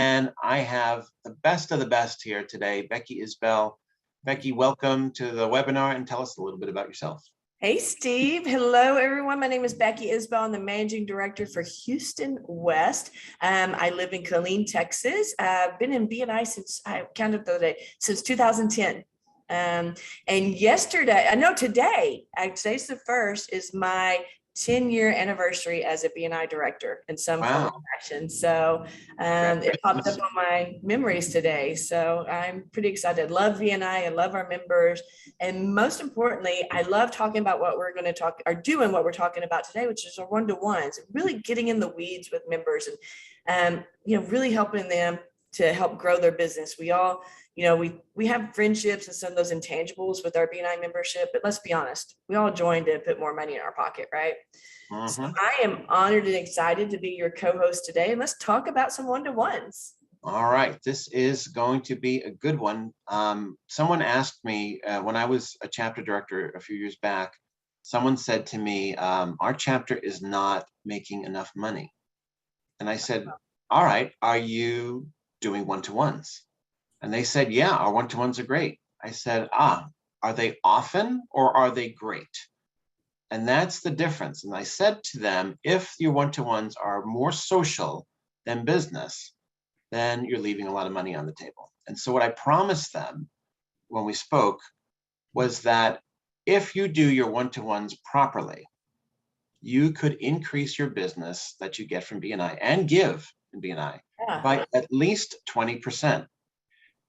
And I have the best of the best here today, Becky Isbell. Becky, welcome to the webinar and tell us a little bit about yourself. Hey, Steve. Hello, everyone. My name is Becky Isbell. I'm the Managing Director for Houston West. I live in Killeen, Texas. I've been in B&I since, I counted the other day, since 2010. And yesterday, today's the first, is my 10-year anniversary as a B&I director in some form of action. So it popped up on my memories today. So I'm pretty excited. Love B&I. I love our members. And most importantly, I love talking about what we're going to doing what we're talking about today, which is our one-to-ones, really getting in the weeds with members and, really helping them to help grow their business. We all, we have friendships and some of those intangibles with our B&I membership, but let's be honest, we all joined to put more money in our pocket, right? So I am honored and excited to be your co-host today, and let's talk about some one-to-ones. All right, this is going to be a good one. Someone asked me when I was a chapter director a few years back, someone said to me, our chapter is not making enough money. And I said, all right, are you doing one-to-ones? And they said, yeah, our one-to-ones are great. I said, are they often or are they great? And that's the difference. And I said to them, if your one-to-ones are more social than business, then you're leaving a lot of money on the table. And so what I promised them when we spoke was that if you do your one-to-ones properly, you could increase your business that you get from B&I and give in B&I by at least 20%.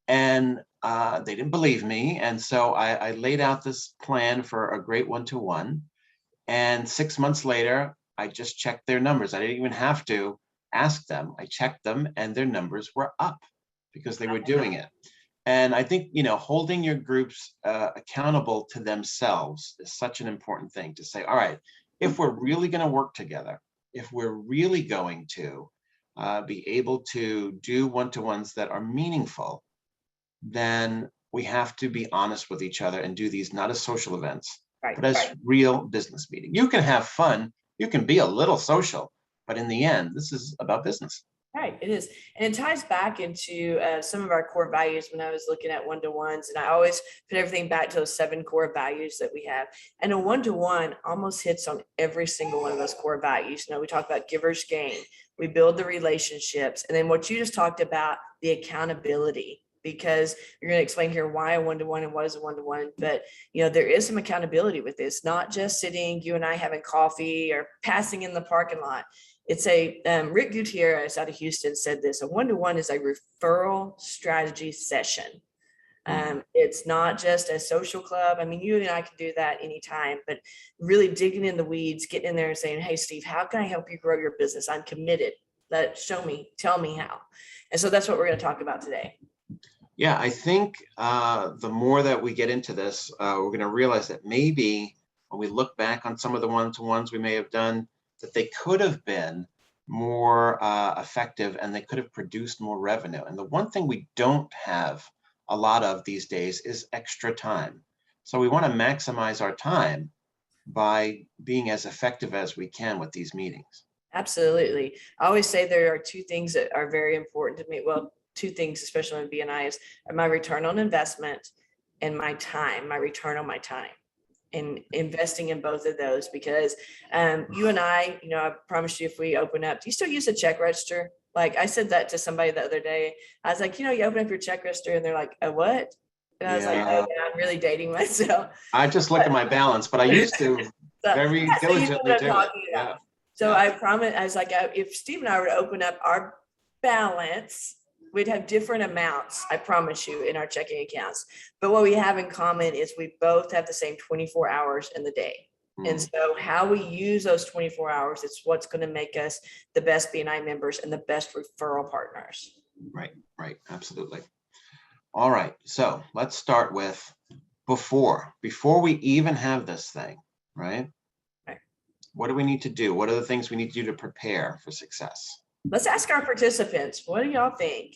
And they didn't believe me. And so I laid out this plan for a great one-to-one. And 6 months later, I just checked their numbers. I didn't even have to ask them. I checked them and their numbers were up because they were doing it. And I think, holding your groups accountable to themselves is such an important thing to say, all right, if we're really going to work together, if we're really going to be able to do one-to-ones that are meaningful, then we have to be honest with each other and do these not as social events, but as real business meetings. You can have fun, you can be a little social, but in the end, this is about business. Right, it is. And it ties back into some of our core values when I was looking at one-to-ones. And I always put everything back to those 7 core values that we have. And a one-to-one almost hits on every single one of those core values. We talk about givers gain, we build the relationships. And then what you just talked about, the accountability, because you're going to explain here why a one-to-one and what is a one-to-one. But, there is some accountability with this, not just sitting, you and I having coffee or passing in the parking lot. It's Rick Gutierrez out of Houston said this, a one-to-one is a referral strategy session. It's not just a social club. I mean, you and I can do that anytime, but really digging in the weeds, getting in there and saying, hey, Steve, how can I help you grow your business? I'm committed. Tell me how. And so that's what we're going to talk about today. Yeah, I think the more that we get into this, we're going to realize that maybe when we look back on some of the one-to-ones we may have done, that they could have been more effective and they could have produced more revenue. And the one thing we don't have a lot of these days is extra time. So we want to maximize our time by being as effective as we can with these meetings. Absolutely. I always say there are 2 things that are very important to me. Well, 2 things, especially in B&I, is my return on investment and my time, my return on my time. And investing in both of those, because you and I promise you, if we open up, do you still use a check register? Like I said that to somebody the other day. I was like, you open up your check register and they're like, a what? And I was like, oh, yeah, I'm really dating myself. I just look at my balance, but I used to very diligently do it. Yeah. So I promise, I was like, if Steve and I were to open up our balance, we'd have different amounts, I promise you, in our checking accounts. But what we have in common is we both have the same 24 hours in the day. And so how we use those 24 hours, it's what's going to make us the best B&I members and the best referral partners. Right, absolutely. All right, so let's start with before we even have this thing, right? What do we need to do? What are the things we need to do to prepare for success? Let's ask our participants. What do y'all think?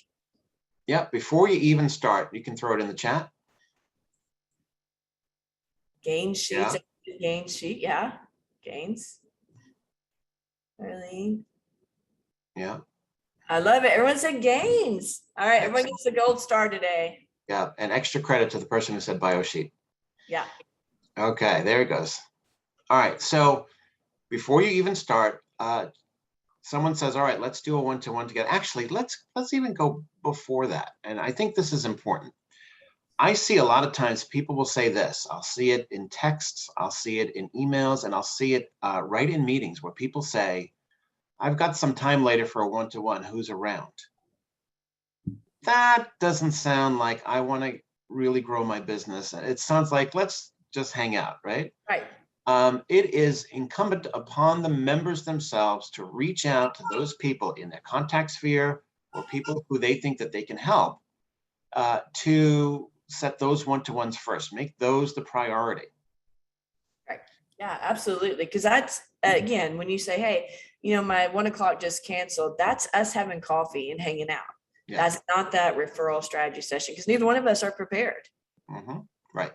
Yeah, before you even start, you can throw it in the chat. Gain sheets, gain sheet, gains. Arlene. Yeah. I love it. Everyone said gains. All right, everyone gets a gold star today. Yeah, and extra credit to the person who said bio sheet. Yeah. Okay, there it goes. All right, so before you even start, someone says, all right, let's do a one-to-one together. Actually, let's even go before that. And I think this is important. I see a lot of times people will say this. I'll see it in texts, I'll see it in emails, and I'll see it right in meetings where people say, I've got some time later for a one-to-one, who's around? That doesn't sound like I want to really grow my business. It sounds like let's just hang out, right? Right. It is incumbent upon the members themselves to reach out to those people in their contact sphere or people who they think that they can help to set those one-to-ones first, make those the priority. Right. Yeah, absolutely. Because that's, again, when you say, hey, my 1 o'clock just canceled, that's us having coffee and hanging out. Yeah. That's not that referral strategy session because neither one of us are prepared. Mm-hmm. Right.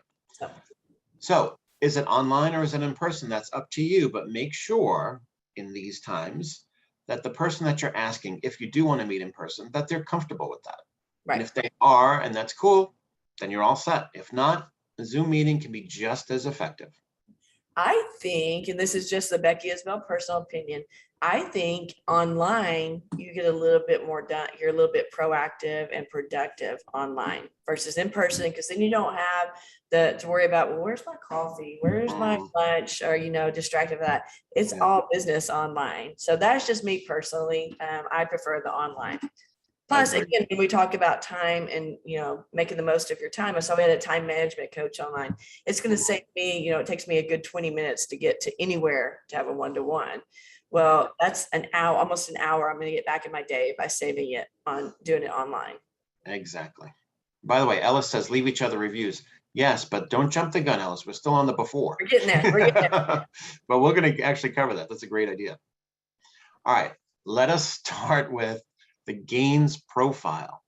So is it online or is it in person? That's up to you, but make sure in these times that the person that you're asking, if you do want to meet in person, that they're comfortable with that. Right. And if they are, and that's cool, then you're all set. If not, a Zoom meeting can be just as effective. I think, and this is just the Becky Isbell personal opinion, I think online you get a little bit more done. You're a little bit proactive and productive online versus in person, because then you don't have to worry about, well, where's my coffee? Where's my lunch? Or, distracted by that. It's all business online. So that's just me personally. I prefer the online. Plus, again, when we talk about time and, making the most of your time, I saw we had a time management coach online. It's going to save me, it takes me a good 20 minutes to get to anywhere to have a one-to-one. Well, that's an hour, almost an hour I'm going to get back in my day by saving it on doing it online. Exactly. By the way, Ellis says, leave each other reviews. Yes, but don't jump the gun, Ellis. We're still on the before. We're getting there. But we're going to actually cover that. That's a great idea. All right, let us start with the gains profile.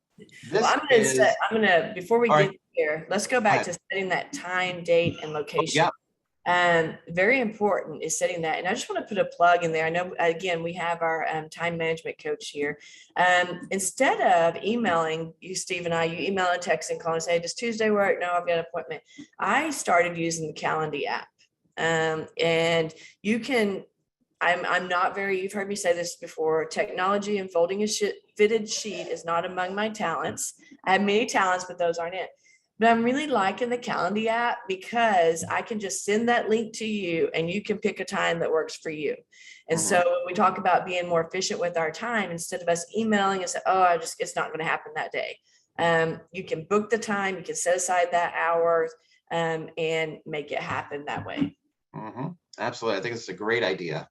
Well, I'm gonna before we get there, let's go back to setting that time, date, and location. Yeah. Very important is setting that. And I just want to put a plug in there. I know, again, we have our time management coach here. Instead of emailing you, Steve and I, you email and text and call and say, does Tuesday work? No, I've got an appointment. I started using the Calendly app. And you can, I'm not very, you've heard me say this before, technology and folding a fitted sheet is not among my talents. I have many talents, but those aren't it. But I'm really liking the Calendly app because I can just send that link to you and you can pick a time that works for you. And so when we talk about being more efficient with our time, instead of us emailing and say, oh, it's not going to happen that day. You can book the time, you can set aside that hour and make it happen that way. Absolutely. I think it's a great idea.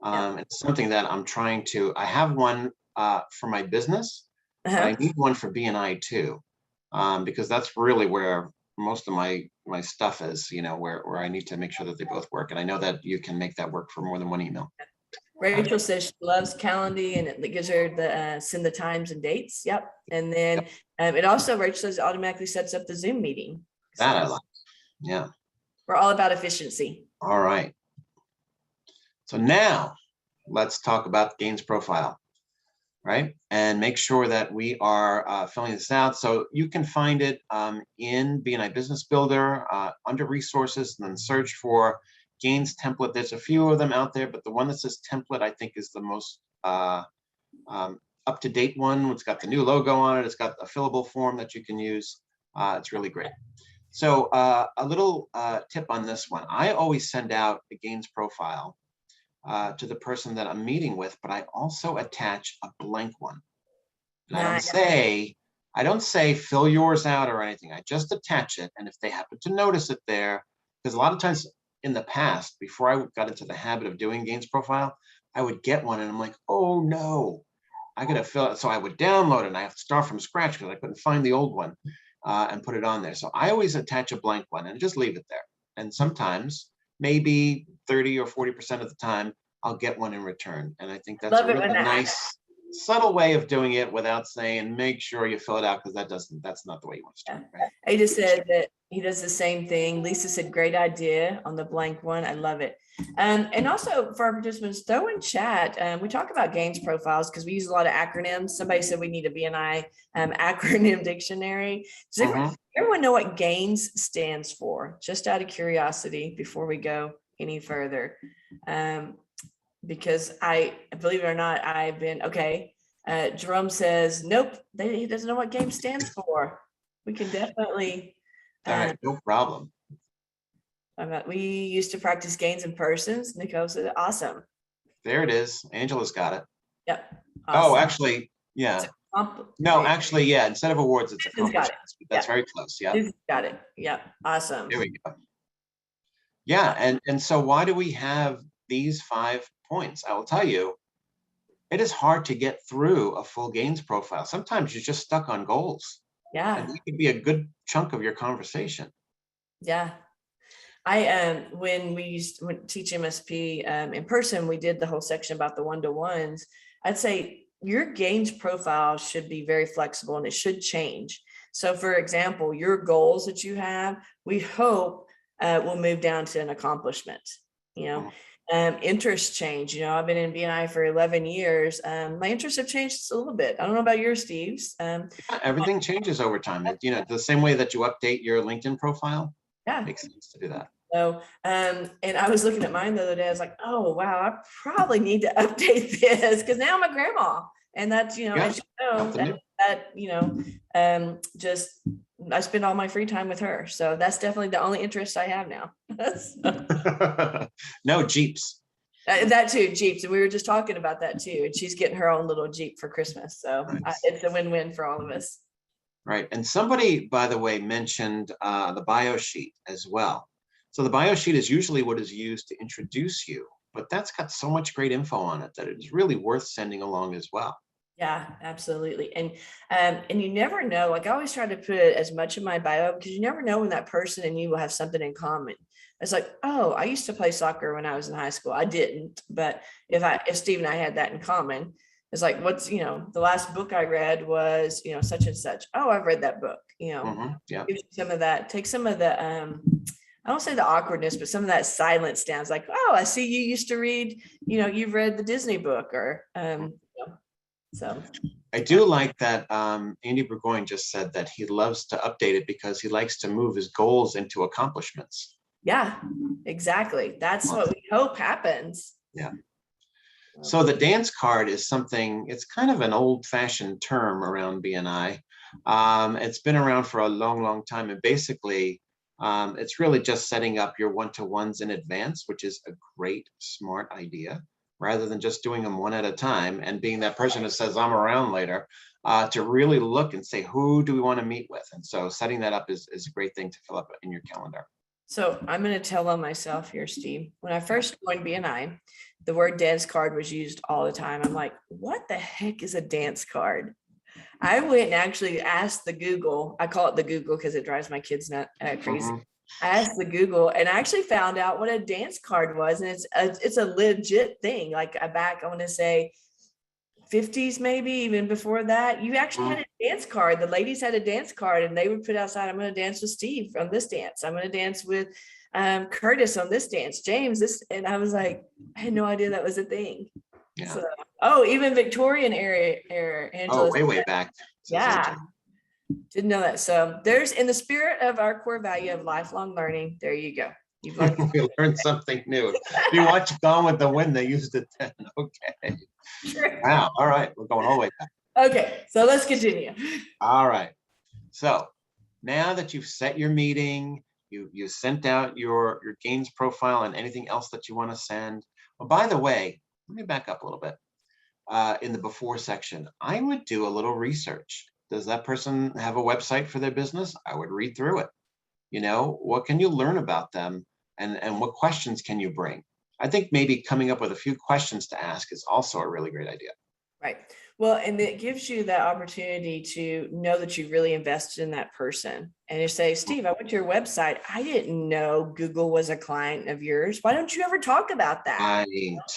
It's something that I'm trying to, I have one for my business, but I need one for BNI too, because that's really where most of my stuff is, where I need to make sure that they both work. And I know that you can make that work for more than one email. Rachel says she loves Calendly and it gives her the send the times and dates. Yep. And then it also, Rachel says, automatically sets up the Zoom meeting. That I like. Yeah. We're all about efficiency. All right. So now let's talk about gains profile, right? And make sure that we are filling this out. So you can find it in BNI Business Builder under resources, and then search for gains template. There's a few of them out there, but the one that says template, I think, is the most up-to-date one. It's got the new logo on it. It's got a fillable form that you can use. It's really great. So a little tip on this one. I always send out a gains profile to the person that I'm meeting with, but I also attach a blank one. And I don't say fill yours out or anything. I just attach it. And if they happen to notice it there, because a lot of times in the past, before I got into the habit of doing gains profile, I would get one and I'm like, oh no, I gotta fill it. So I would download it and I have to start from scratch because I couldn't find the old one and put it on there. So I always attach a blank one and just leave it there. And sometimes, maybe 30 or 40% of the time, I'll get one in return. And I think that's a really nice, subtle way of doing it without saying, make sure you fill it out, because that's not the way you want to start. Right? I just said that He does the same thing. Lisa said, great idea on the blank one. I love it. And also for our participants, throw in chat. We talk about gains profiles because we use a lot of acronyms. Somebody said we need a BNI acronym dictionary. Does everyone know what gains stands for? Just out of curiosity before we go any further. Because believe it or not, I've been, okay. Jerome says, nope, he doesn't know what GAIN stands for. We can definitely. All right, no problem. We used to practice gains in persons. Nicole said, awesome. There it is. Angela's got it. Yep. Awesome. Oh, actually, yeah. No, actually, yeah. Instead of awards, it's accomplishments. That's very close. Yeah. Got it. Yeah. Awesome. There we go. Yeah, and so why do we have these 5 points? I will tell you, it is hard to get through a full gains profile. Sometimes you're just stuck on goals. Yeah. And it could be a good chunk of your conversation. Yeah. When we used to teach MSP in person, we did the whole section about the one-to-ones. I'd say your gains profile should be very flexible and it should change. So for example, your goals that you have, we hope will move down to an accomplishment, interests change. I've been in BNI for 11 years. My interests have changed just a little bit. I don't know about yours, Steve's. Everything changes over time. The same way that you update your LinkedIn profile. Yeah. Makes sense to do that. So, and I was looking at mine the other day. I was like, oh, wow, I probably need to update this because now I'm a grandma. And that's, as you know, just I spend all my free time with her. So that's definitely the only interest I have now. No, Jeeps. That too, Jeeps. And we were just talking about that too. And she's getting her own little Jeep for Christmas. So nice. It's a win-win for all of us. Right. And somebody, by the way, mentioned the bio sheet as well. So the bio sheet is usually what is used to introduce you, but that's got so much great info on it that it's really worth sending along as well. Yeah, absolutely. And you never know, like I always try to put as much in my bio because you never know when that person and you will have something in common. It's like, oh, I used to play soccer when I was in high school. I didn't, but if Steve and I had that in common, it's like, what's, the last book I read was, such and such. Oh, I've read that book, Yeah. Give you some of that, take some of the, I don't say the awkwardness, but some of that silence down. It's like, oh, I see you used to read, you've read the Disney book or, so. I do like that Andy Burgoyne just said that he loves to update it because he likes to move his goals into accomplishments. Yeah, exactly. That's what we hope happens. Yeah. So the dance card is something, it's kind of an old-fashioned term around BNI. It's been around for a long, long time. And basically, it's really just setting up your one-to-ones in advance, which is a great, smart idea, rather than just doing them one at a time and being that person who says, I'm around later, to really look and say, who do we want to meet with? And so setting that up is a great thing to fill up in your calendar. So I'm going to tell on myself here, Steve. When I first joined BNI, the word dance card was used all the time. I'm like, what the heck is a dance card? I went and actually asked the Google. I call it the Google because it drives my kids not crazy. I asked the Google and I actually found out what a dance card was. And it's a legit thing. Like I want to say 50s, maybe even before that, you actually had a dance card. The ladies had a dance card and they would put outside, I'm going to dance with Steve on this dance. I'm going to dance with Curtis on this dance, James, this. And I was like, I had no idea that was a thing. Yeah. So, even Victorian era, Angela. Oh, way back. Yeah. Didn't know that. So there's, in the spirit of our core value of lifelong learning, there you go. You've learned we learned something new. If you watch Gone with the Wind, they used it then. Okay. Sure. Wow. All right. We're going all the way back. Okay. So let's continue. All right. So now that you've set your meeting, you sent out your gains profile and anything else that you want to send. Well, by the way, let me back up a little bit. In the before section, I would do a little research. Does that person have a website for their business? I would read through it. What can you learn about them and what questions can you bring? I think maybe coming up with a few questions to ask is also a really great idea. Right. Well, and it gives you that opportunity to know that you really invested in that person. And you say, Steve, I went to your website. I didn't know Google was a client of yours. Why don't you ever talk about that?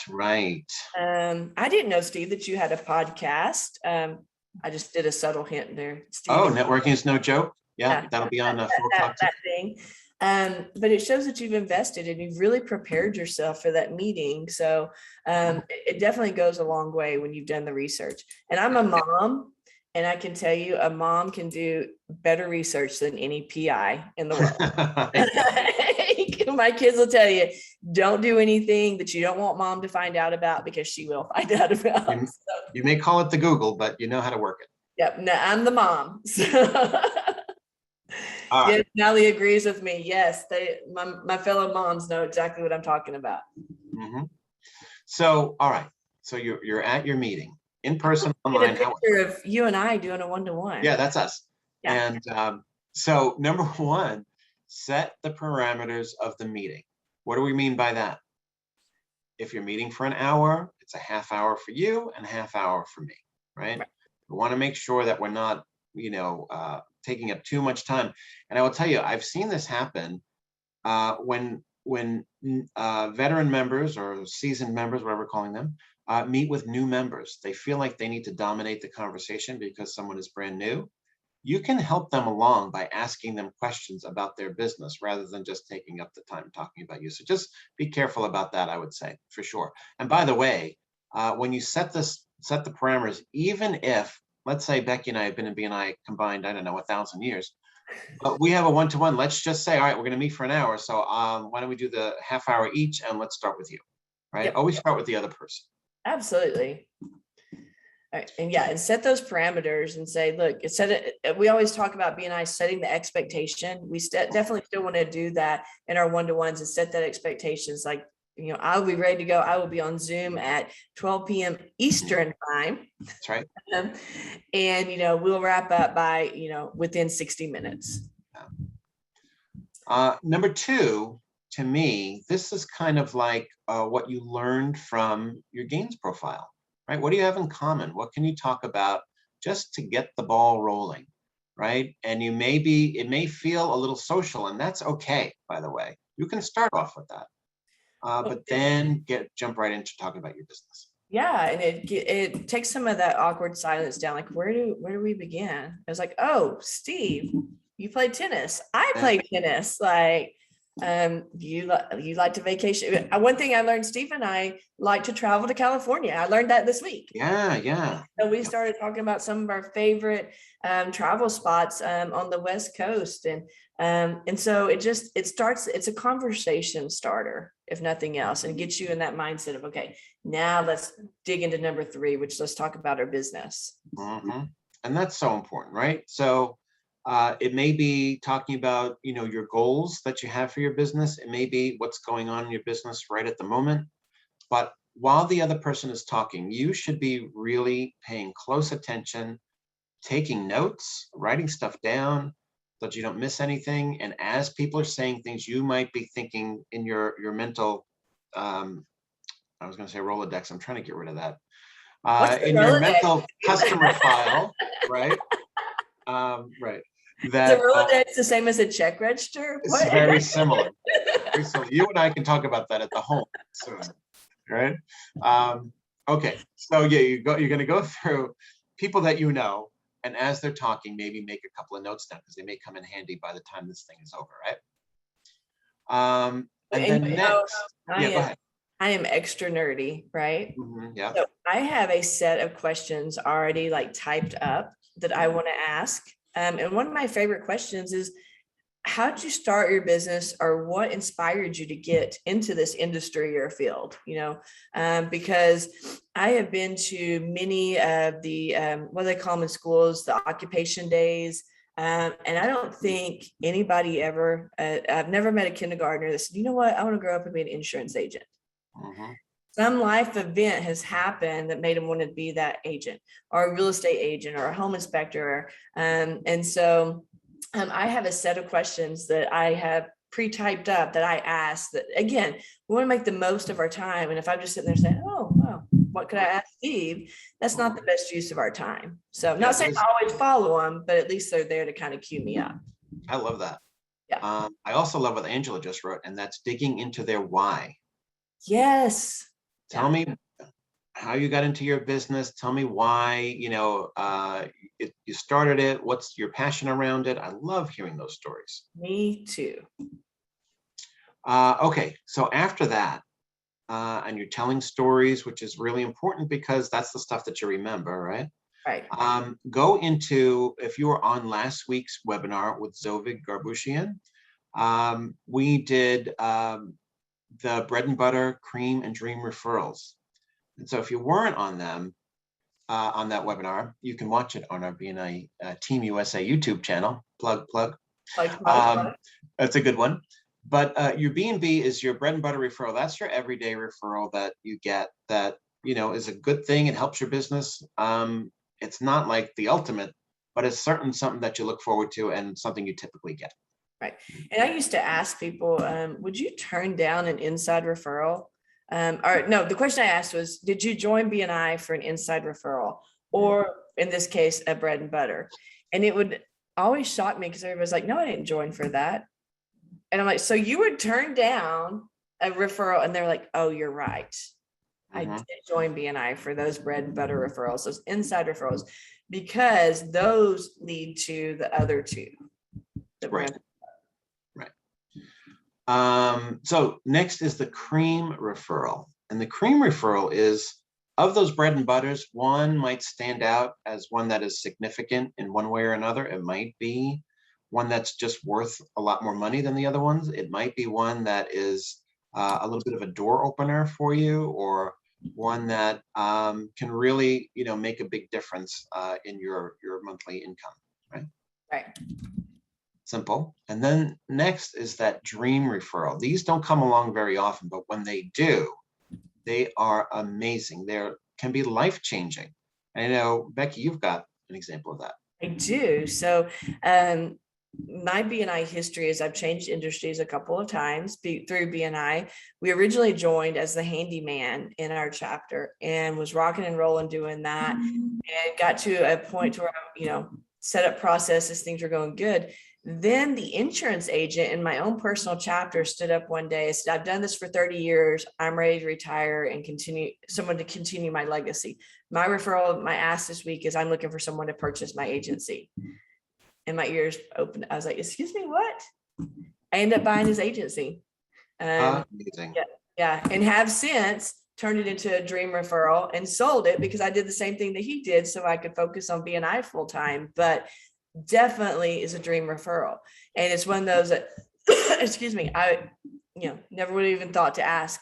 Right. I didn't know, Steve, that you had a podcast. I just did a subtle hint there. Steve, networking is no joke. Yeah, that'll be on 4 o'clock. that thing. But it shows that you've invested and you've really prepared yourself for that meeting. So it definitely goes a long way when you've done the research. And I'm a mom, and I can tell you a mom can do better research than any PI in the world. My kids will tell you, don't do anything that you don't want mom to find out about, because she will find out about. You may call it the Google, but you know how to work it. Yep. No, I'm the mom. So. Right. Yes, Nellie agrees with me. Yes, my fellow moms know exactly what I'm talking about. Mm-hmm. So, all right. So you're at your meeting in person, online. Get a picture of you and I doing a one-to-one. Yeah, that's us. Yeah. And so number one, set the parameters of the meeting. What do we mean by that? If you're meeting for an hour, it's a half hour for you and a half hour for me, right? We want to make sure that we're not, taking up too much time. And I will tell you, I've seen this happen when veteran members or seasoned members, whatever we're calling them, meet with new members. They feel like they need to dominate the conversation because someone is brand new. You can help them along by asking them questions about their business rather than just taking up the time talking about you. So just be careful about that, I would say, for sure. And by the way, when you set the parameters, even if, let's say Becky and I have been in BNI combined, I don't know, 1,000 years, but we have a one-to-one. Let's just say, all right, we're going to meet for an hour. So why don't we do the half hour each, and let's start with you, right? Yep. Always start with the other person. Absolutely. All right. And set those parameters and say, look, we always talk about BNI setting the expectation. We definitely still want to do that in our one-to-ones and set that expectations. Like, I'll be ready to go. I will be on Zoom at 12 p.m. Eastern time. That's right. And, we'll wrap up by, within 60 minutes. Number two, to me, this is kind of like what you learned from your gains profile, right? What do you have in common? What can you talk about just to get the ball rolling, right? And it may feel a little social, and that's okay, by the way. You can start off with that. But then jump right into talking about your business. Yeah, and it takes some of that awkward silence down. Like, where do we begin? I was like, oh, Steve, you played tennis. I played tennis. Like, you like to vacation. One thing I learned, Steve and I like to travel to California. I learned that this week. Yeah. So we started talking about some of our favorite travel spots on the West Coast, and so it's a conversation starter, if nothing else, and gets you in that mindset of, okay, now let's dig into number 3, which let's talk about our business. Mm-hmm. And that's so important, right? So it may be talking about, your goals that you have for your business. It may be what's going on in your business right at the moment. But while the other person is talking, you should be really paying close attention, taking notes, writing stuff down so that you don't miss anything. And as people are saying things, you might be thinking in your mental, I was going to say Rolodex. I'm trying to get rid of that. In Rolodex? Your mental customer file, right? Right. That, is a Rolodex the same as a check register? It's very similar. You and I can talk about that at the home soon, right? Okay, so yeah, you're going to go through people that you know, and as they're talking, maybe make a couple of notes down because they may come in handy by the time this thing is over, right? And then next, go ahead. I am extra nerdy, right? Mm-hmm, yeah. So I have a set of questions already like typed up that I want to ask. And one of my favorite questions is, how did you start your business, or what inspired you to get into this industry or field? Because I have been to many of the, what they call them in schools, the occupation days. And I don't think anybody ever, I've never met a kindergartner that said, you know what, I want to grow up and be an insurance agent. Mm-hmm. Some life event has happened that made them want to be that agent, or a real estate agent, or a home inspector. And so I have a set of questions that I have pre-typed up that I ask that, again, we want to make the most of our time. And if I'm just sitting there saying, oh, well, what could I ask Steve? That's not the best use of our time. So not saying I always follow them, but at least they're there to kind of cue me up. I love that. Yeah. I also love what Angela just wrote, and that's digging into their why. Yes. Tell me, how you got into your business. Tell me why, you started it. What's your passion around it? I love hearing those stories. Me too. Okay, so after that, and you're telling stories, which is really important because that's the stuff that you remember, right? Right. Go into, if you were on last week's webinar with Zovig Garbushian, we did the bread and butter, cream, and dream referrals. And so if you weren't on them, on that webinar, you can watch it on our BNI Team USA YouTube channel. Plug. That's a good one. But your B&B is your bread and butter referral. That's your everyday referral that you get that, is a good thing. It helps your business. It's not like the ultimate, but it's certainly something that you look forward to and something you typically get. Right. And I used to ask people, would you turn down an inside referral? Or no, the question I asked was, did you join BNI for an inside referral? Or in this case, a bread and butter? And it would always shock me because everybody's like, no, I didn't join for that. And I'm like, so you would turn down a referral? And they're like, oh, you're right. I did join BNI for those bread and butter referrals, those inside referrals, because those lead to the other two. Right. So next is the cream referral. And the cream referral is, of those bread and butters, one might stand out as one that is significant in one way or another. It might be one that's just worth a lot more money than the other ones. It might be one that is a little bit of a door opener for you, or one that can really, make a big difference in your monthly income, right? Right. Simple. And then next is that dream referral. These don't come along very often, but when they do, they are amazing. They can be life-changing. I know, Becky, you've got an example of that. I do. So my BNI history is I've changed industries a couple of times through BNI. We originally joined as the handyman in our chapter and was rocking and rolling doing that, and got to a point where, set up processes, things were going good. Then the insurance agent in my own personal chapter stood up one day and said, I've done this for 30 years. I'm ready to retire and continue my legacy. My referral, my ask this week is I'm looking for someone to purchase my agency. And my ears opened. I was like, excuse me, what? I ended up buying his agency. Amazing. Yeah. And have since turned it into a dream referral and sold it because I did the same thing that he did so I could focus on BNI full time. But definitely is a dream referral. And it's one of those that, excuse me, I, never would have even thought to ask,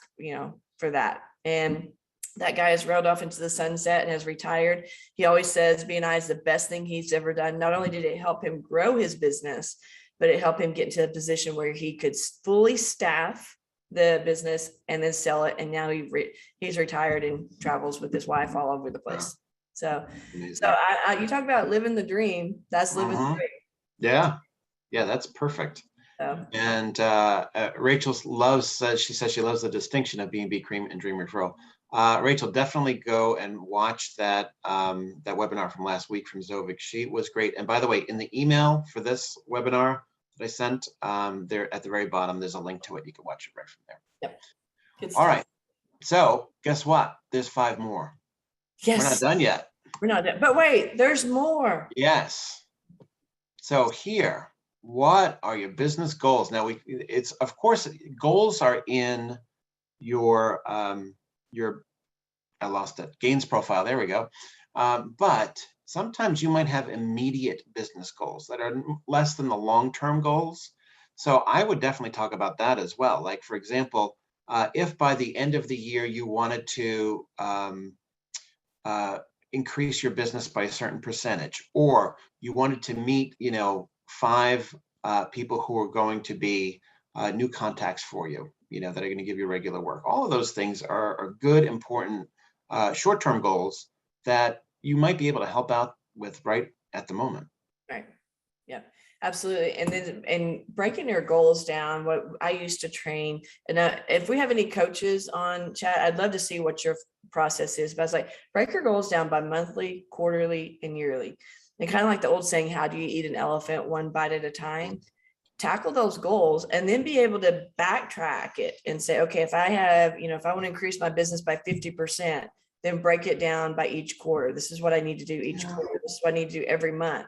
for that. And that guy has railed off into the sunset and has retired. He always says BNI is the best thing he's ever done. Not only did it help him grow his business, but it helped him get into a position where he could fully staff the business and then sell it. And now he's retired and travels with his wife all over the place. So you talk about living the dream. That's living the dream. Yeah, that's perfect. So. And Rachel says she loves the distinction of B&B cream and dream referral. Rachel, definitely go and watch that webinar from last week from Zovig. She was great. And by the way, in the email for this webinar that I sent, there at the very bottom, there's a link to it. You can watch it right from there. Yep. Good stuff. All right. So guess what? There's 5 more. Yes. We're not done yet. We're not done. But wait, there's more. Yes. So here, what are your business goals? Now it's of course goals are in your I lost it, gains profile. There we go. But sometimes you might have immediate business goals that are less than the long-term goals. So I would definitely talk about that as well. Like, for example, if by the end of the year you wanted to increase your business by a certain percentage, or you wanted to meet, 5 people who are going to be new contacts for you, that are going to give you regular work. All of those things are good, important short-term goals that you might be able to help out with right at the moment. Right. Yeah, absolutely. And then breaking your goals down, what I used to train, and if we have any coaches on chat, I'd love to see what your process is. But I was like, break your goals down by monthly, quarterly, and yearly. And kind of like the old saying, how do you eat an elephant one bite at a time? Tackle those goals and then be able to backtrack it and say, okay, if I have, if I want to increase my business by 50%, then break it down by each quarter. This is what I need to do each quarter. This is what I need to do every month.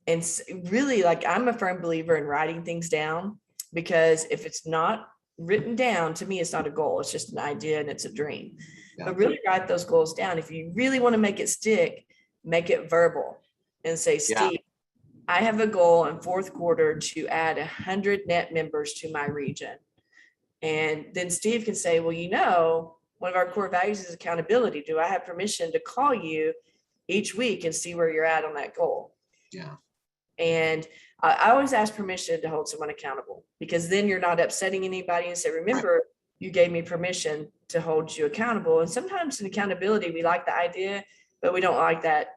And really, like, I'm a firm believer in writing things down, because if it's not written down, to me, it's not a goal. It's just an idea and it's a dream. But really write those goals down. If you really want to make it stick, make it verbal and say, Steve, I have a goal in fourth quarter to add 100 net members to my region. And then Steve can say, well, one of our core values is accountability. Do I have permission to call you each week and see where you're at on that goal? Yeah. And I always ask permission to hold someone accountable, because then you're not upsetting anybody, and say, remember, you gave me permission to hold you accountable. And sometimes in accountability, we like the idea, but we don't like that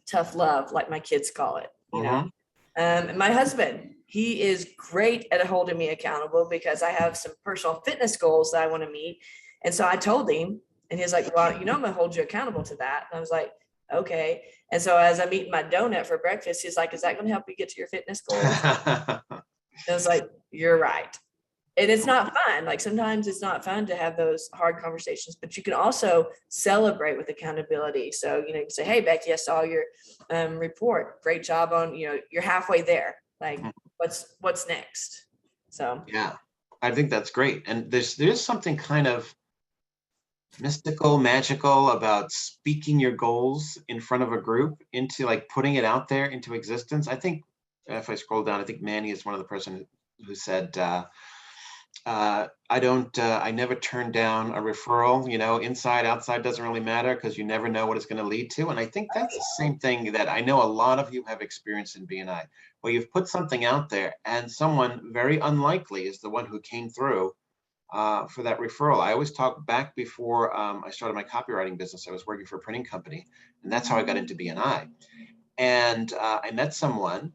tough love, like my kids call it, you know. And my husband, he is great at holding me accountable, because I have some personal fitness goals that I want to meet. And so I told him, and he's like, well, I'm going to hold you accountable to that. And I was like, okay. And so as I'm eating my donut for breakfast, he's like, is that going to help you get to your fitness goals? I was like, you're right. And it's not fun. Like, sometimes it's not fun to have those hard conversations, but you can also celebrate with accountability. So, you can say, hey, Becky, I saw your report. Great job on, you're halfway there. Like, what's next? So, yeah, I think that's great. And there's something kind of mystical, magical about speaking your goals in front of a group, into like putting it out there into existence. I think if I scroll down, I think Manny is one of the person who said, I never turn down a referral, inside, outside doesn't really matter, because you never know what it's going to lead to. And I think that's the same thing that I know a lot of you have experienced in BNI, where you've put something out there and someone very unlikely is the one who came through for that referral. I always talk back before I started my copywriting business. I was working for a printing company, and that's how I got into BNI. And I met someone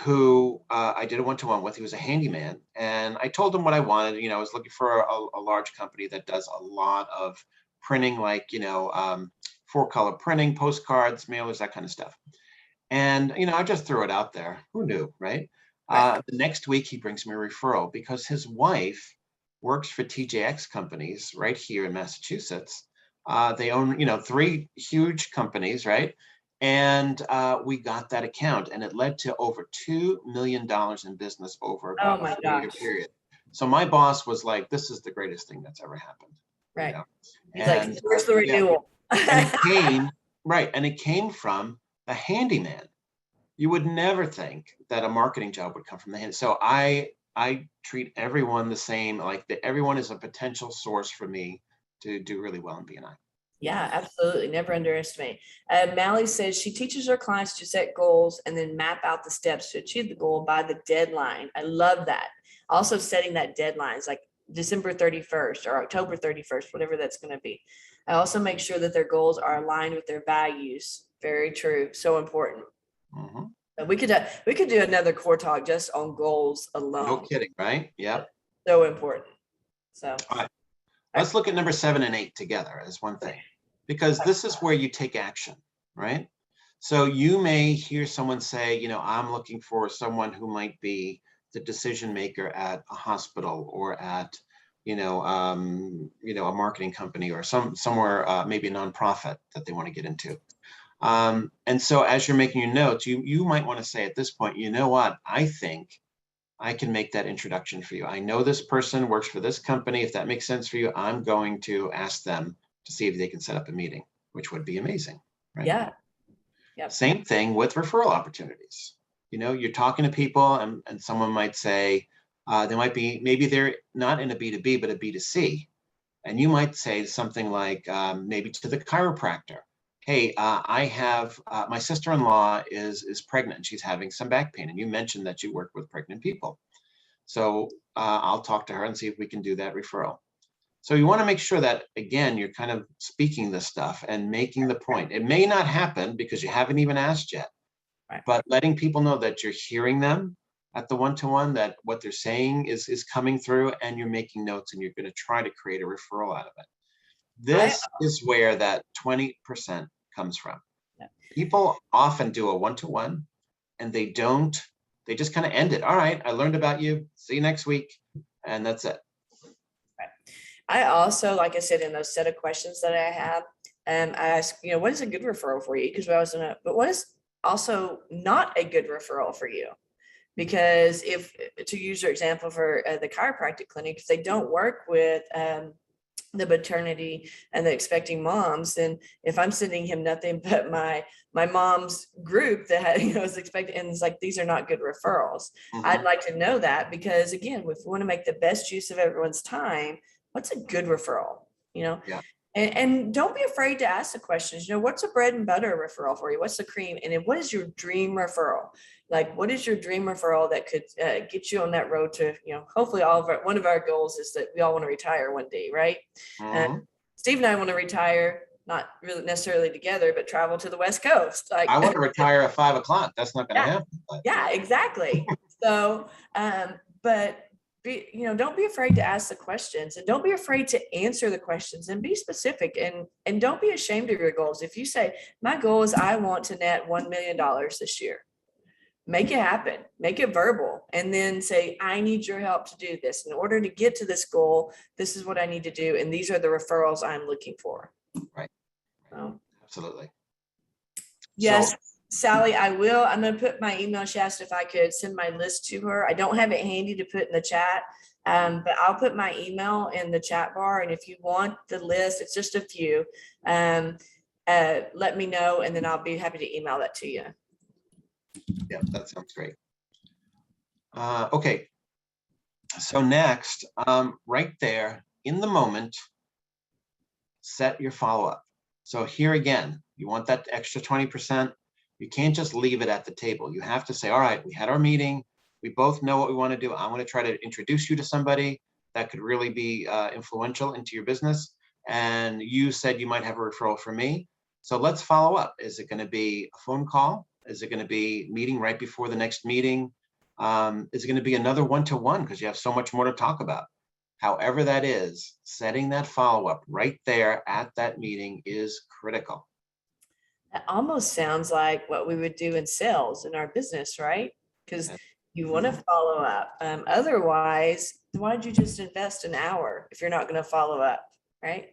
who I did a one-to-one with. He was a handyman, and I told him what I wanted. I was looking for a large company that does a lot of printing, like, 4-color printing, postcards, mailers, that kind of stuff. And, I just threw it out there. Who knew, right? The next week, he brings me a referral, because his wife works for TJX companies right here in Massachusetts. They own, 3 huge companies, right? And we got that account, and it led to over $2 million in business over about a 4-year period. So my boss was like, this is the greatest thing that's ever happened. Right. He's like, where's the renewal? And it came from a handyman. You would never think that a marketing job would come from the hand. So I treat everyone the same, like everyone is a potential source for me to do really well in BNI. Yeah, absolutely. Never underestimate. Mally says she teaches her clients to set goals and then map out the steps to achieve the goal by the deadline. I love that. Also setting that deadline is like December 31st or October 31st, whatever that's going to be. I also make sure that their goals are aligned with their values. Very true. So important. We could do another core talk just on goals alone. No kidding, right? Yeah. So important. So all right. Let's look at number 7 and 8 together as one thing, because this is where you take action, right? So you may hear someone say, I'm looking for someone who might be the decision maker at a hospital or at, a marketing company or somewhere, maybe a nonprofit that they want to get into. And so as you're making your notes, you might want to say at this point, you know what, I think I can make that introduction for you. I know this person works for this company. If that makes sense for you, I'm going to ask them to see if they can set up a meeting, which would be amazing, right? Yeah. Yep. Same thing with referral opportunities. You're talking to people and someone might say, they might be, maybe they're not in a B2B, but a B2C. And you might say something like, maybe to the chiropractor, hey, I have, my sister-in-law is pregnant. She's having some back pain. And you mentioned that you work with pregnant people. So I'll talk to her and see if we can do that referral. So you want to make sure that, again, you're kind of speaking this stuff and making the point. It may not happen because you haven't even asked yet, but letting people know that you're hearing them at the one-to-one, that what they're saying is coming through, and you're making notes and you're going to try to create a referral out of it. This is where that 20% comes from. Yeah. People often do a one-to-one and they just kind of end it. All right, I learned about you. See you next week. And that's it. I also, like I said, in those set of questions that I have, I ask, what is a good referral for you? Because I was but what is also not a good referral for you? Because if, to use your example for the chiropractic clinic, if they don't work with the maternity and the expecting moms, then if I'm sending him nothing but my mom's group that had, is expecting, and it's like, these are not good referrals. I'd like to know that, because again, if we want to make the best use of everyone's time, what's a good referral? Yeah. And don't be afraid to ask the questions. What's a bread and butter referral for you? What's the cream? And then what is your dream referral? Like, what is your dream referral that could get you on that road to, hopefully one of our goals is that we all want to retire one day, right? Steve and I want to retire, not really necessarily together, but travel to the West Coast. Like, I want to retire at 5 o'clock. That's not going to happen. Yeah, exactly. So, but don't be afraid to ask the questions, and don't be afraid to answer the questions, and be specific, and don't be ashamed of your goals. If you say, my goal is I want to net $1 million this year, make it happen, make it verbal, and then say, I need your help to do this. In order to get to this goal, this is what I need to do. And these are the referrals I'm looking for. Right. So, absolutely. Yes. So, Sally, I'm going to put my email. She asked if I could send my list to her. I don't have it handy to put in the chat, but I'll put my email in the chat bar. And if you want the list, it's just a few, let me know, and then I'll be happy to email that to you. Yeah, that sounds great. Okay. So next, right there in the moment, set your follow-up. So here again, you want that extra 20%. You can't just leave it at the table. You have to say, all right, we had our meeting. We both know what we want to do. I'm going to try to introduce you to somebody that could really be influential into your business. And you said you might have a referral for me. So let's follow up. Is it going to be a phone call? Is it going to be meeting right before the next meeting? Is it going to be another one-to-one because you have so much more to talk about? However that is, setting that follow-up right there at that meeting is critical. That almost sounds like what we would do in sales in our business, right? Because you want to follow up. Otherwise, why don't you just invest an hour if you're not going to follow up, right?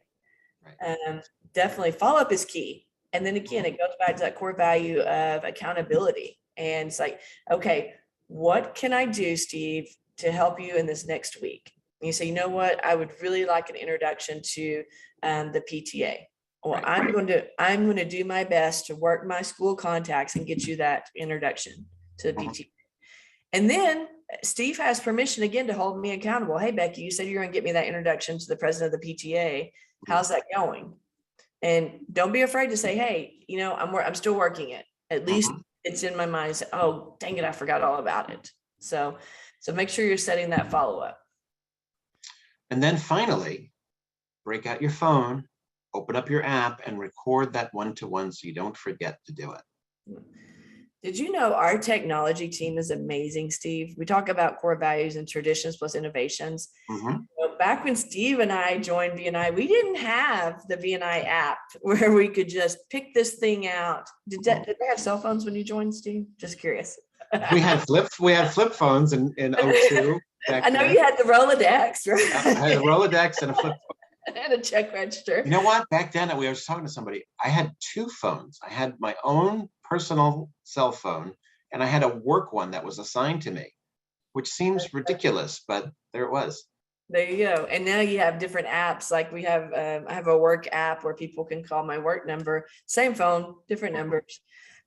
Definitely follow up is key. And then again, it goes back to that core value of accountability. And it's like, okay, what can I do, Steve, to help you in this next week? And you say, you know what, I would really like an introduction to the PTA. Well, I'm going to do my best to work my school contacts and get you that introduction to the PTA. And then Steve has permission again to hold me accountable. Hey, Becky, you said you're going to get me that introduction to the president of the PTA. How's that going? And don't be afraid to say, hey, I'm still working it. At least it's in my mind. Say, oh, dang it, I forgot all about it. So make sure you're setting that follow-up. And then finally, break out your phone, open up your app, and record that one-to-one so you don't forget to do it. Did you know our technology team is amazing, Steve? We talk about core values and traditions plus innovations. Back when Steve and I joined BNI, we didn't have the BNI app where we could just pick this thing out. Did they have cell phones when you joined, Steve? Just curious. We had flip phones in 02. I know you had the Rolodex, right? I had a Rolodex and a flip phone. And a check register. You know what? Back then, we were talking to somebody. I had two phones. I had my own personal cell phone, and I had a work one that was assigned to me, which seems ridiculous, but there it was. There you go. And now you have different apps. Like we have, I have a work app where people can call my work number, same phone, different numbers.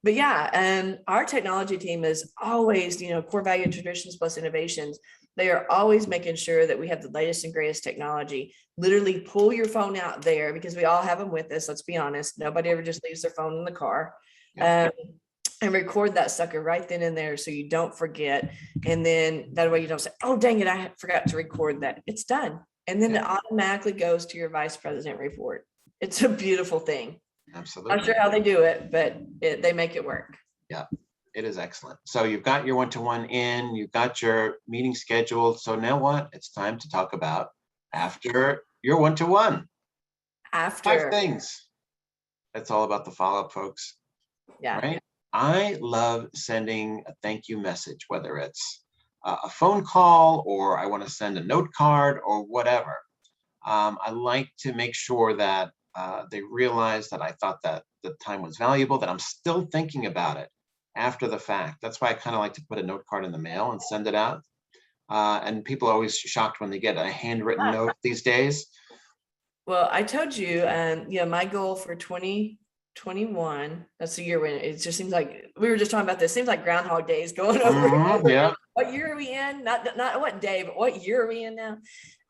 But yeah, our technology team is always, core value and traditions plus innovations. They are always making sure that we have the latest and greatest technology. Literally pull your phone out there, because we all have them with us. Let's be honest. Nobody ever just leaves their phone in the car. And record that sucker right then and there so you don't forget. And then that way you don't say, oh, dang it, I forgot to record that. It's done. And then it automatically goes to your vice president report. It's a beautiful thing. Absolutely. Not sure how they do it, but they make it work. Yeah, it is excellent. So you've got your one-to-one in, you've got your meeting scheduled. So now what? It's time to talk about after your one-to-one. After 5 things. That's all about the follow-up, folks. Yeah. Right? I love sending a thank you message, whether it's a phone call or I want to send a note card or whatever. I like to make sure that they realize that I thought that the time was valuable, that I'm still thinking about it after the fact. That's why I kind of like to put a note card in the mail and send it out. And people are always shocked when they get a handwritten note these days. Well, I told you, my goal for 2021, that's the year when it just seems like, we were just talking about this, seems like Groundhog Day is going over. Yeah. What year are we in? Not what day, but what year are we in now?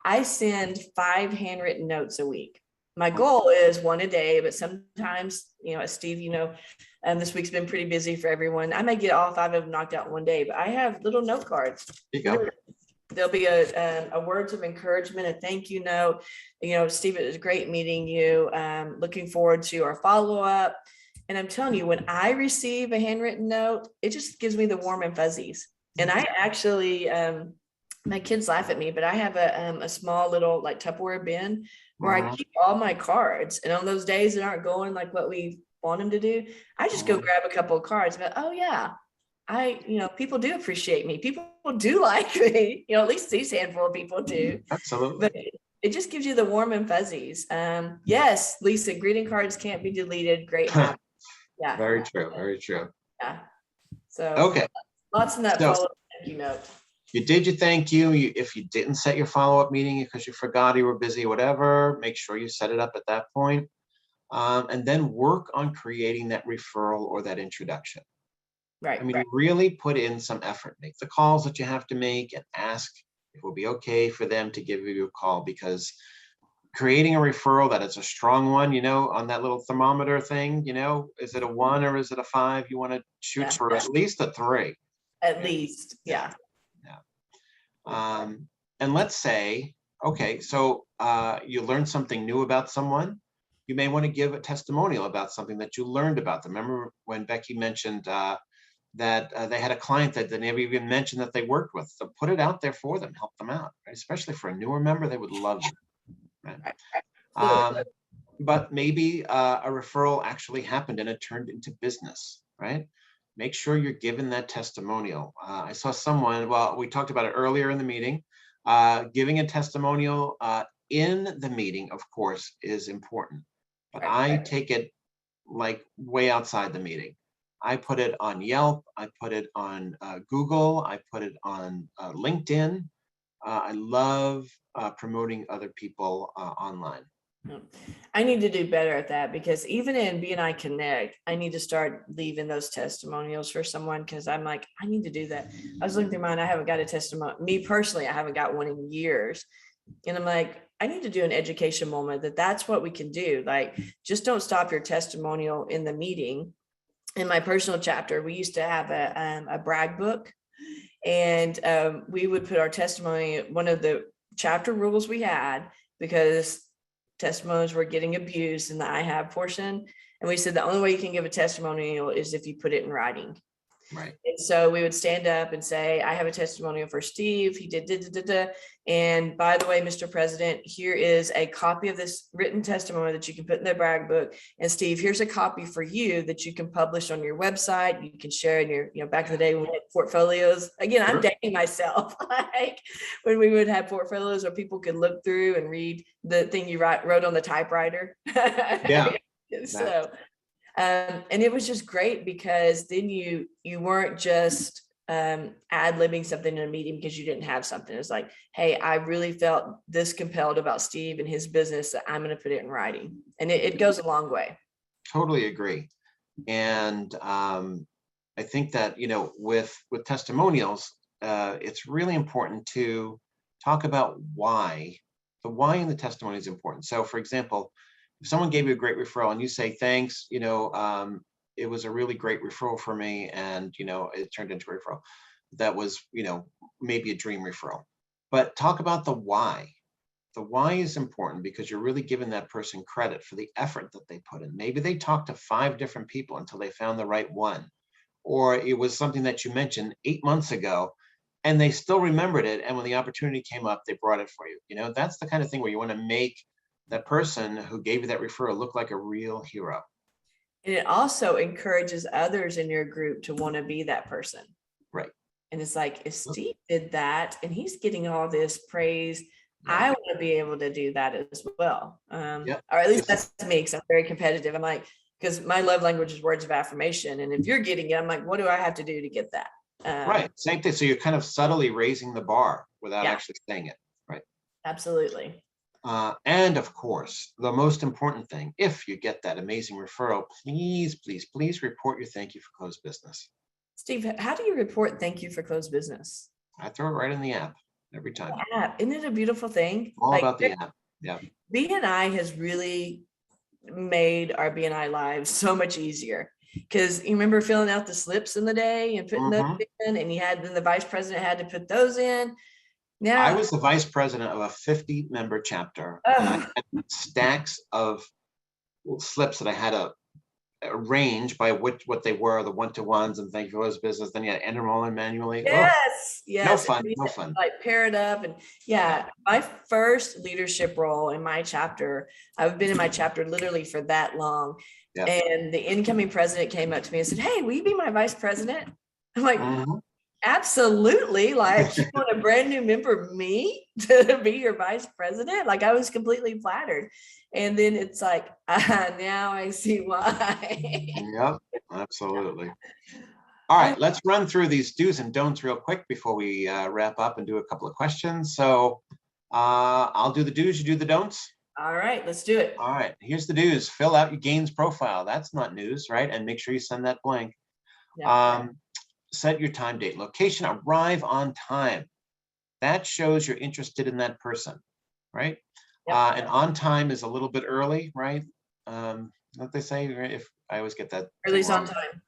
I send 5 handwritten notes a week. My goal is 1 a day, but sometimes, as Steve, this week's been pretty busy for everyone. I may get all 5 of them knocked out in 1 day, but I have little note cards. There you go. There'll be a words of encouragement, a thank you note. Steve, it was great meeting you. Looking forward to our follow-up. And I'm telling you, when I receive a handwritten note, it just gives me the warm and fuzzies. And I actually, my kids laugh at me, but I have a small little like Tupperware bin where I keep all my cards. And on those days that aren't going like what we want them to do, I just go grab a couple of cards. But oh yeah, people do appreciate me. People do like me. At least these handful of people do. Absolutely. But it just gives you the warm and fuzzies. Yes, Lisa, greeting cards can't be deleted. Great habit. Yeah. Very true. Very true. Yeah. So okay. Lots in that follow-up thank you note. You did your thank you. If you didn't set your follow-up meeting because you forgot you were busy, whatever, make sure you set it up at that point. And then work on creating that referral or that introduction. Right. I mean, really put in some effort. Make the calls that you have to make and ask if it will be okay for them to give you a call, because creating a referral that is a strong one, on that little thermometer thing, is it a 1 or is it a 5? You want to shoot for at least a 3. At least, yeah. And let's say, okay, so you learned something new about someone. You may want to give a testimonial about something that you learned about them. Remember when Becky mentioned that they had a client that they never even mentioned that they worked with. So put it out there for them, help them out, right? Especially for a newer member, they would love it. Right? But maybe a referral actually happened and it turned into business, right? Make sure you're giving that testimonial. I saw someone, well, we talked about it earlier in the meeting, giving a testimonial in the meeting, of course, is important. But I take it like way outside the meeting. I put it on Yelp. I put it on Google. I put it on LinkedIn. I love promoting other people online. I need to do better at that, because even in BNI Connect, I need to start leaving those testimonials for someone, because I'm like, I need to do that. I was looking through mine. I haven't got a testimonial. Me personally, I haven't got one in years. And I'm like, I need to do an education moment that's what we can do. Like, just don't stop your testimonial in the meeting. In my personal chapter, we used to have a brag book, and we would put our testimony, one of the chapter rules we had, because testimonies were getting abused in the I have portion. And we said the only way you can give a testimonial is if you put it in writing. Right. And so we would stand up and say, I have a testimonial for Steve. He did, and by the way, Mr. President, here is a copy of this written testimony that you can put in the brag book. And Steve, here's a copy for you that you can publish on your website. You can share in your, back in the day when we had portfolios. Again, I'm dating myself. Like when we would have portfolios where people could look through and read the thing you wrote on the typewriter. Yeah. So. And it was just great, because then you weren't just ad-libbing something in a meeting because you didn't have something. It's like, hey, I really felt this compelled about Steve and his business that I'm going to put it in writing. And it goes a long way. Totally agree. And I think that, with testimonials, it's really important to talk about why. The why in the testimony is important. So for example, if someone gave you a great referral and you say, thanks, it was a really great referral for me, and, it turned into a referral. That was, maybe a dream referral. But talk about the why. The why is important because you're really giving that person credit for the effort that they put in. Maybe they talked to 5 different people until they found the right one. Or it was something that you mentioned 8 months ago and they still remembered it. And when the opportunity came up, they brought it for you. That's the kind of thing where you want to make that person who gave you that referral look like a real hero. And it also encourages others in your group to want to be that person. Right. And it's like, if Steve did that and he's getting all this praise, I want to be able to do that as well. Yeah. Or at least that's me, because I'm very competitive. I'm like, because my love language is words of affirmation. And if you're getting it, I'm like, what do I have to do to get that? Right. Same thing. So you're kind of subtly raising the bar without Yeah. actually saying it. Right. Absolutely. And of course, the most important thing, if you get that amazing referral, please, please, please report your thank you for closed business. Steve, how do you report thank you for closed business? I throw it right in the app every time. App. Isn't it a beautiful thing? All about the app. Yeah. BNI has really made our BNI lives so much easier. Because you remember filling out the slips in the day and putting those in, and then the vice president had to put those in. Now I was the vice president of a 50-member chapter, and I had stacks of slips that I had to arrange by what they were, the one-to-ones and thank you for his business. Then you had to enter them all in manually. Yes. No fun, no fun. Like pair it up. And my first leadership role in my chapter, I've been in my chapter literally for that long. Yeah. And the incoming president came up to me and said, "Hey, will you be my vice president?" I'm like, absolutely. Like, you want a brand new member, me, to be your vice president? Like, I was completely flattered. And then it's like, now I see why. Yep, absolutely. All right, let's run through these do's and don'ts real quick before we wrap up and do a couple of questions. So I'll do the do's, you do the don'ts. All right, let's do it. All right, here's the do's. Fill out your gains profile. That's not news, right? And make sure you send that blank. Yeah. Set your time, date, location, arrive on time. That shows you're interested in that person, right? Yep. And on time is a little bit early, right? What they say, if I always get that. Early's on time.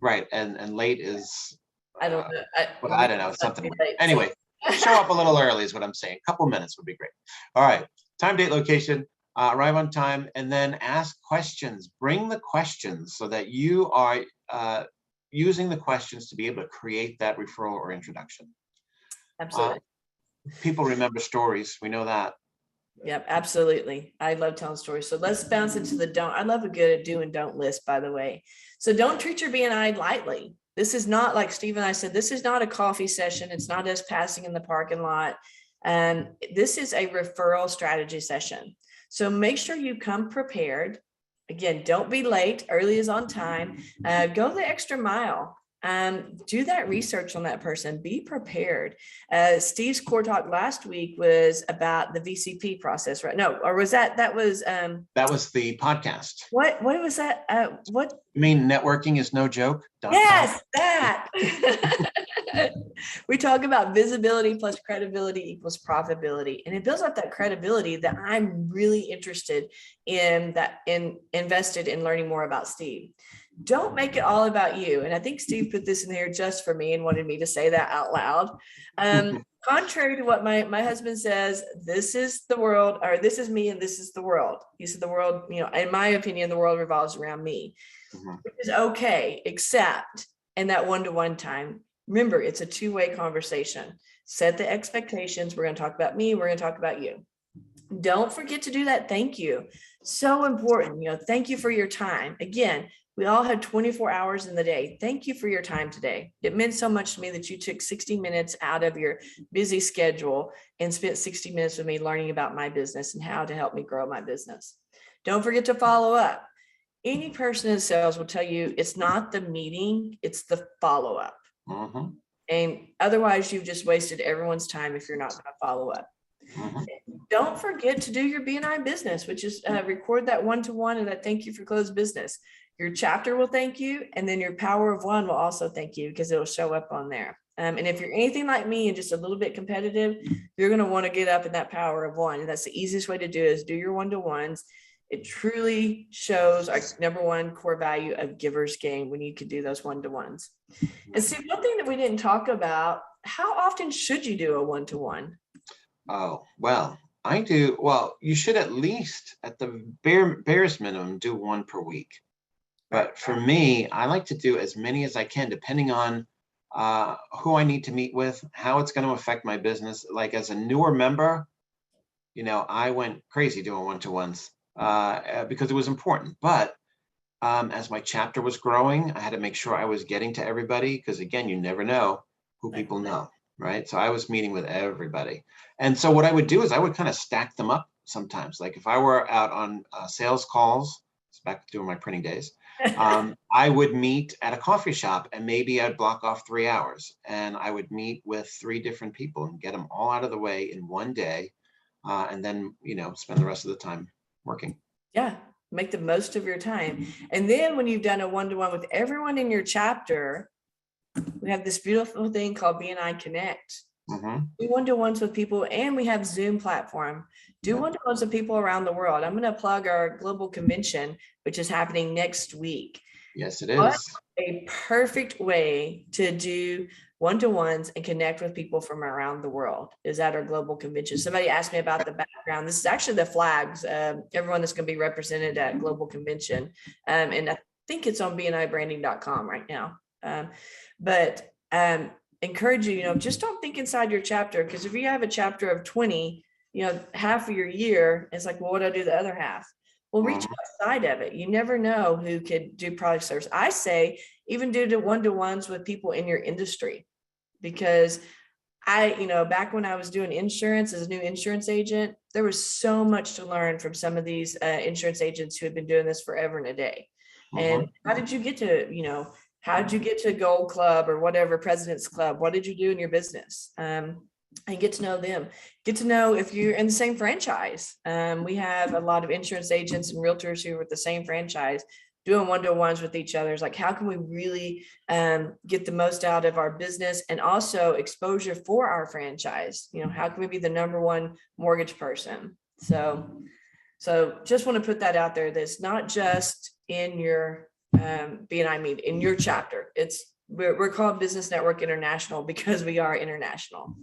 Right, and late is. I don't know. I don't know, something. Anyway, show up a little early is what I'm saying. A couple minutes would be great. All right, time, date, location, arrive on time, and then ask questions. Bring the questions so that you are using the questions to be able to create that referral or introduction. Absolutely. People remember stories. We know that. Yep, absolutely. I love telling stories. So let's bounce into the don't. I love a good do and don't list, by the way. So don't treat your BNI lightly. This is not, like Steve and I said, this is not a coffee session. It's not us passing in the parking lot. This is a referral strategy session. So make sure you come prepared. Again, don't be late. Early is on time. Go the extra mile. Do that research on that person. Be prepared. Steve's core talk last week was about the VCP process, right? No, or was that was the podcast. What was that? What you mean? Networking is no joke. Yes, that. We talk about visibility plus credibility equals profitability, and it builds up that credibility that I'm really interested in, invested in learning more about Steve. Don't make it all about you. And I think Steve put this in here just for me and wanted me to say that out loud. Contrary to what my husband says, this is the world, or this is me and this is the world. He said the world, in my opinion, the world revolves around me, which is okay, except in that one-to-one time. Remember, it's a two-way conversation. Set the expectations. We're going to talk about me. We're going to talk about you. Don't forget to do that. Thank you. So important. Thank you for your time. Again, we all have 24 hours in the day. Thank you for your time today. It meant so much to me that you took 60 minutes out of your busy schedule and spent 60 minutes with me learning about my business and how to help me grow my business. Don't forget to follow up. Any person in sales will tell you it's not the meeting, it's the follow-up. And otherwise, you've just wasted everyone's time if you're not going to follow up. Don't forget to do your BNI business, which is record that one-to-one and that thank you for closed business. Your chapter will thank you, and then your power of one will also thank you because it'll show up on there. And if you're anything like me and just a little bit competitive, you're going to want to get up in that power of one. And that's the easiest way to do is do your one-to-ones. It truly shows our number one core value of givers gain when you can do those one-to-ones. And see, one thing that we didn't talk about, how often should you do a one-to-one? Oh, well, I do. Well, you should at least at the barest minimum do one per week. But for me, I like to do as many as I can, depending on who I need to meet with, how it's going to affect my business. Like as a newer member, I went crazy doing one-to-ones because it was important. But as my chapter was growing, I had to make sure I was getting to everybody because, again, you never know who people know. right? So I was meeting with everybody. And so what I would do is I would kind of stack them up sometimes. Like if I were out on sales calls, it's back doing my printing days, I would meet at a coffee shop and maybe I'd block off 3 hours and I would meet with 3 different people and get them all out of the way in one day. And then, spend the rest of the time working. Yeah, make the most of your time. And then when you've done a one-to-one with everyone in your chapter, we have this beautiful thing called BNI Connect. Mm-hmm. Do one-to-ones with people, and we have Zoom platform. Do one-to-ones with people around the world. I'm going to plug our global convention, which is happening next week. Yes, it is. What a perfect way to do one-to-ones and connect with people from around the world is at our global convention. Somebody asked me about the background. This is actually the flags, everyone that's going to be represented at global convention. And I think it's on bnibranding.com right now. But encourage you, just don't think inside your chapter, because if you have a chapter of 20, half of your year, it's like, well, what do I do the other half? Well, reach outside of it. You never know who could do product service. I say even do the one-to-ones with people in your industry, because back when I was doing insurance as a new insurance agent, there was so much to learn from some of these insurance agents who had been doing this forever and a day. And how did you get to, how did you get to Gold Club or whatever, President's Club? What did you do in your business? And get to know them, get to know if you're in the same franchise. We have a lot of insurance agents and realtors who are with the same franchise doing one-to-ones with each other. It's like, how can we really get the most out of our business and also exposure for our franchise? How can we be the #1 mortgage person? So just want to put that out there. That's not just in your BNI meet, in your chapter. We're called Business Network International because we are international.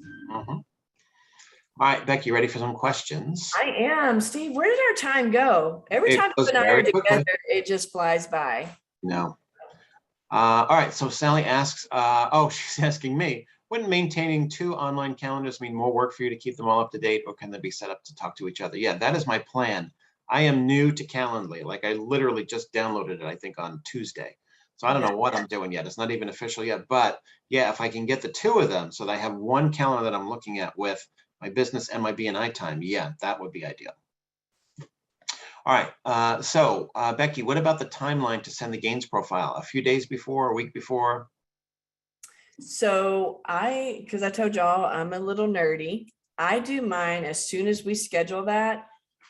All right, Becky, ready for some questions? I am. Steve, where did our time go? Every time you and I are together, it just flies by. No. All right, so Sally asks, she's asking me, wouldn't maintaining 2 online calendars mean more work for you to keep them all up to date, or can they be set up to talk to each other? Yeah, that is my plan. I am new to Calendly. Like I literally just downloaded it, I think on Tuesday. So I don't know what I'm doing yet. It's not even official yet, but yeah, if I can get the 2 of them so that I have one calendar that I'm looking at with my business and my BNI time, yeah, that would be ideal. All right, so Becky, what about the timeline to send the gains profile? A few days before, a week before? So because I told y'all I'm a little nerdy, I do mine as soon as we schedule that.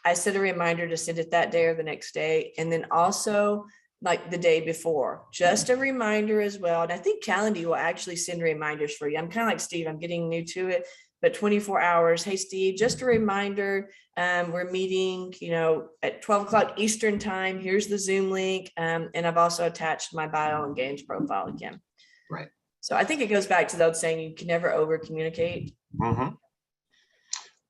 I set a reminder to send it that day or the next day. And then also like the day before, just a reminder as well. And I think Calendly will actually send reminders for you. I'm kind of like Steve, I'm getting new to it, but 24 hours. Hey, Steve, just a reminder. We're meeting, at 12 o'clock Eastern time. Here's the Zoom link. And I've also attached my bio and gains profile again. Right. So I think it goes back to the old saying, you can never over communicate.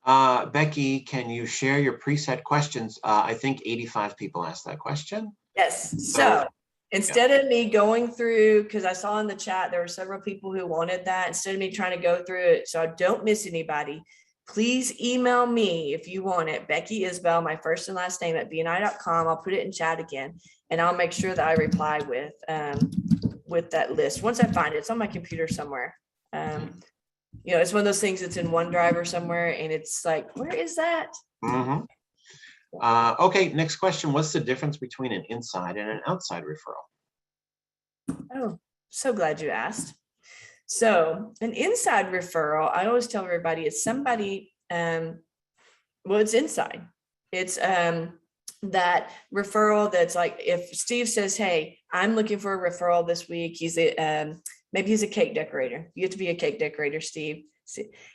Becky, can you share your preset questions? I think 85 people asked that question. Yes. So instead of me going through, because I saw in the chat, there were several people who wanted that. Instead of me trying to go through it, so I don't miss anybody, please email me if you want it. Becky Isbell, my first and last name at bni.com. I'll put it in chat again, and I'll make sure that I reply with that list. Once I find it, it's on my computer somewhere. It's one of those things that's in OneDrive or somewhere, and it's like, where is that? Okay, next question. What's the difference between an inside and an outside referral? Oh, so glad you asked. So an inside referral, I always tell everybody, it's somebody, it's inside. It's that referral that's like, if Steve says, hey, I'm looking for a referral this week, maybe he's a cake decorator. You have to be a cake decorator, Steve.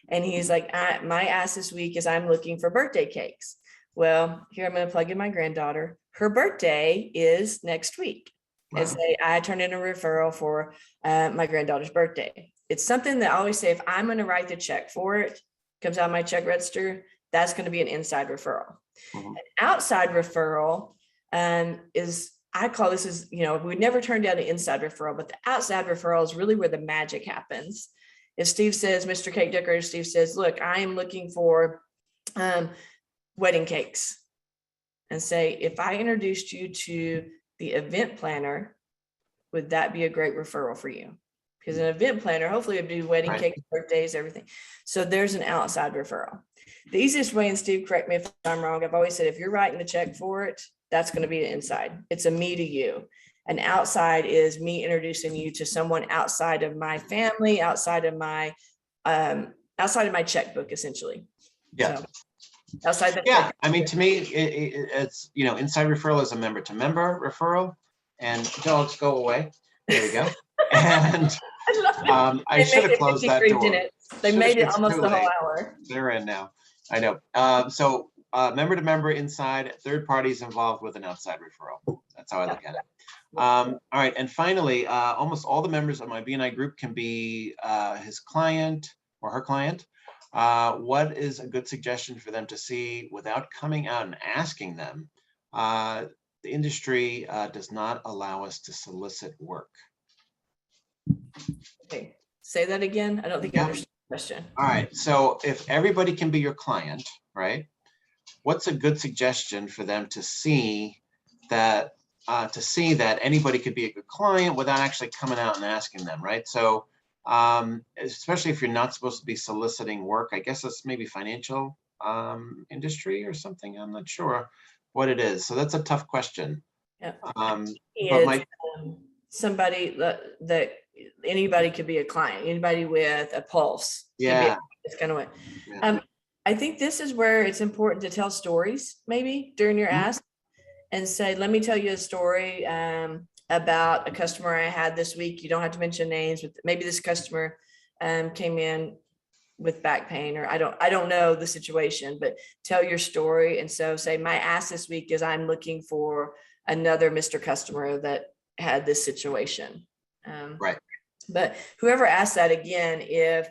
And he's like, my ask this week is I'm looking for birthday cakes. Well, here I'm going to plug in my granddaughter. Her birthday is next week. Wow. And say, I turned in a referral for my granddaughter's birthday. It's something that I always say, if I'm going to write the check for it, comes out of my check register, that's going to be an inside referral. An outside referral is, I call this is, we never turn down an inside referral, but the outside referral is really where the magic happens. If Steve says, Mr. Cake Decorator, Steve says, look, I am looking for wedding cakes, and say, if I introduced you to the event planner, would that be a great referral for you? because an event planner, hopefully it'd do wedding Right. cake, birthdays, everything. So there's an outside referral. The easiest way, and Steve, correct me if I'm wrong, I've always said, if you're writing the check for it, that's going to be the inside. It's a me to you. An outside is me introducing you to someone outside of my family, outside of my checkbook, essentially. Yeah. So, outside that. Yeah. I mean, to me, it's, inside referral is a member to member referral, and dogs go away. There we go. And I should have closed that door. They made it almost the whole hour. They're in now. I know. So member to member inside, third parties involved with an outside referral. That's how I look at it. All right. And finally, almost all the members of my BNI group can be his client or her client. What is a good suggestion for them to see without coming out and asking them? The industry does not allow us to solicit work. Okay, say that again. I don't think I understood the question. All right. So if everybody can be your client, right? What's a good suggestion for them to see that anybody could be a good client without actually coming out and asking them, right? So especially if you're not supposed to be soliciting work, I guess it's maybe financial industry or something. I'm not sure what it is. So that's a tough question. Yeah. But somebody that anybody could be a client, anybody with a pulse. Yeah. It's kind of what. Yeah. I think this is where it's important to tell stories maybe during your ask and say, let me tell you a story about a customer I had this week. You don't have to mention names, but maybe this customer came in with back pain, or I don't know the situation, but tell your story. And so say my ask this week is I'm looking for another Mr. Customer that had this situation. Right. But whoever asks that, again, if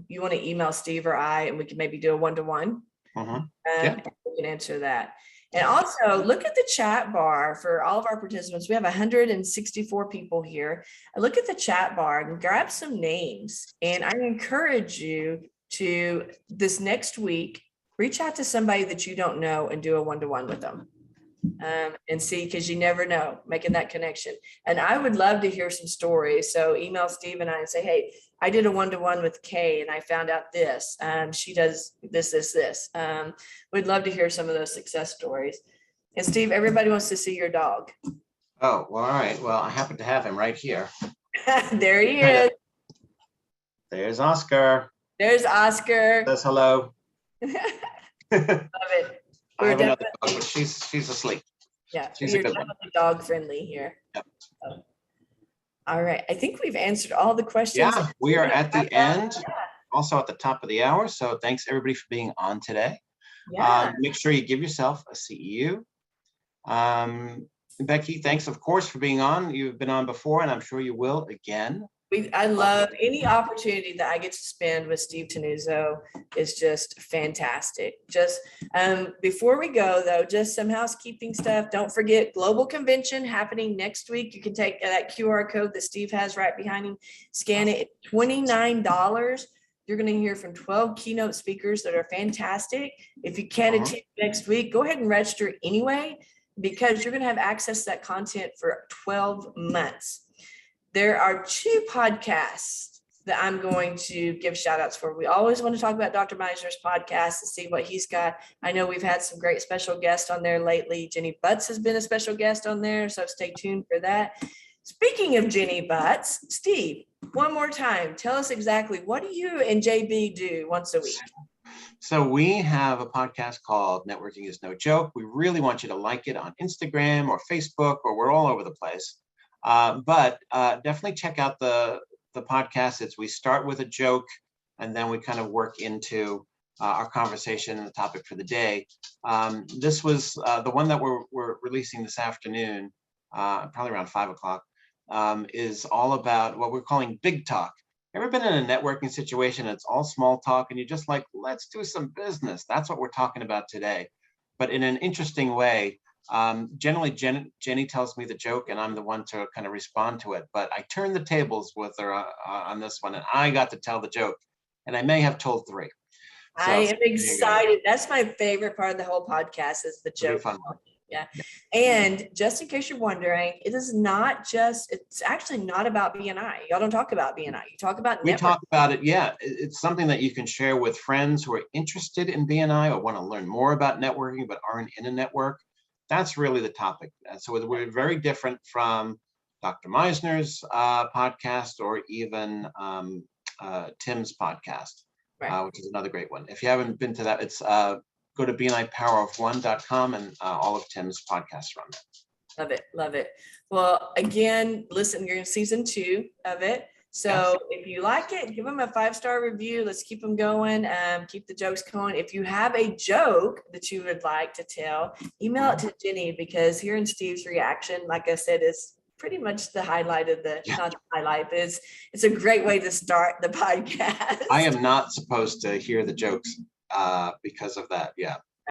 you want to email Steve or I, and we can maybe do a one-to-one, we can answer that. And also look at the chat bar for all of our participants. We have 164 people here. Look at the chat bar and grab some names. And I encourage you to, this next week, reach out to somebody that you don't know and do a one-to-one with them. And see, because you never know, making that connection. And I would love to hear some stories. So email Steve and I and say, hey, I did a one-to-one with Kay and I found out this. She does this. We'd love to hear some of those success stories. And Steve, everybody wants to see your dog. Oh, well, all right. Well, I happen to have him right here. There he is. There's Oscar. There's Oscar. Says hello. Love it. I have another dog, but she's asleep. Yeah, she's you're a good definitely dog friendly here. Yep. So, all right, I think we've answered all the questions. Yeah, we are at the end, also at the top of the hour. So thanks everybody for being on today. Yeah. Make sure you give yourself a CEU. Becky, thanks of course for being on. You've been on before, and I'm sure you will again. I love any opportunity that I get to spend with Steve Tenuzzo is just fantastic. Just before we go though, just some housekeeping stuff. Don't forget Global Convention happening next week. You can take that QR code that Steve has right behind him, scan it. It's $29. You're going to hear from 12 keynote speakers that are fantastic. If you can't attend next week, go ahead and register anyway, because you're going to have access to that content for 12 months. There are 2 podcasts that I'm going to give shout outs for. We always want to talk about Dr. Meisner's podcast and see what he's got. I know we've had some great special guests on there lately. Jenny Butts has been a special guest on there, so stay tuned for that. Speaking of Jenny Butts, Steve, one more time, tell us exactly what do you and JB do once a week? So we have a podcast called Networking is No Joke. We really want you to like it on Instagram or Facebook, or we're all over the place. But definitely check out the podcast. We start with a joke, and then we kind of work into our conversation and the topic for the day. This was the one that we're releasing this afternoon, probably around 5 o'clock, is all about what we're calling big talk. Ever been in a networking situation? It's all small talk, and you're just like, let's do some business. That's what we're talking about today, but in an interesting way. Generally, Jenny tells me the joke, and I'm the one to kind of respond to it. But I turned the tables with her on this one, and I got to tell the joke, and I may have told 3. So, I am excited. That's my favorite part of the whole podcast is the joke. Yeah. And just in case you're wondering, it's actually not about BNI. Y'all don't talk about BNI. You talk about We network. talk about it. Yeah, it's something that you can share with friends who are interested in BNI or want to learn more about networking but aren't in a network. That's really the topic. And so we're very different from Dr. Meisner's podcast or even Tim's podcast, Right. which is another great one. If you haven't been to that, it's go to bnipowerof1.com and all of Tim's podcasts are on there. Love it. Love it. Well, again, listen, you're in season 2 of it. So Yes. if you like it, give them a 5-star review. Let's keep them going. Keep the jokes going. If you have a joke that you would like to tell, email it to Jenny, because hearing Steve's reaction, like I said, is pretty much the highlight of not the highlight, but it's a great way to start the podcast. I am not supposed to hear the jokes because of that. Yeah.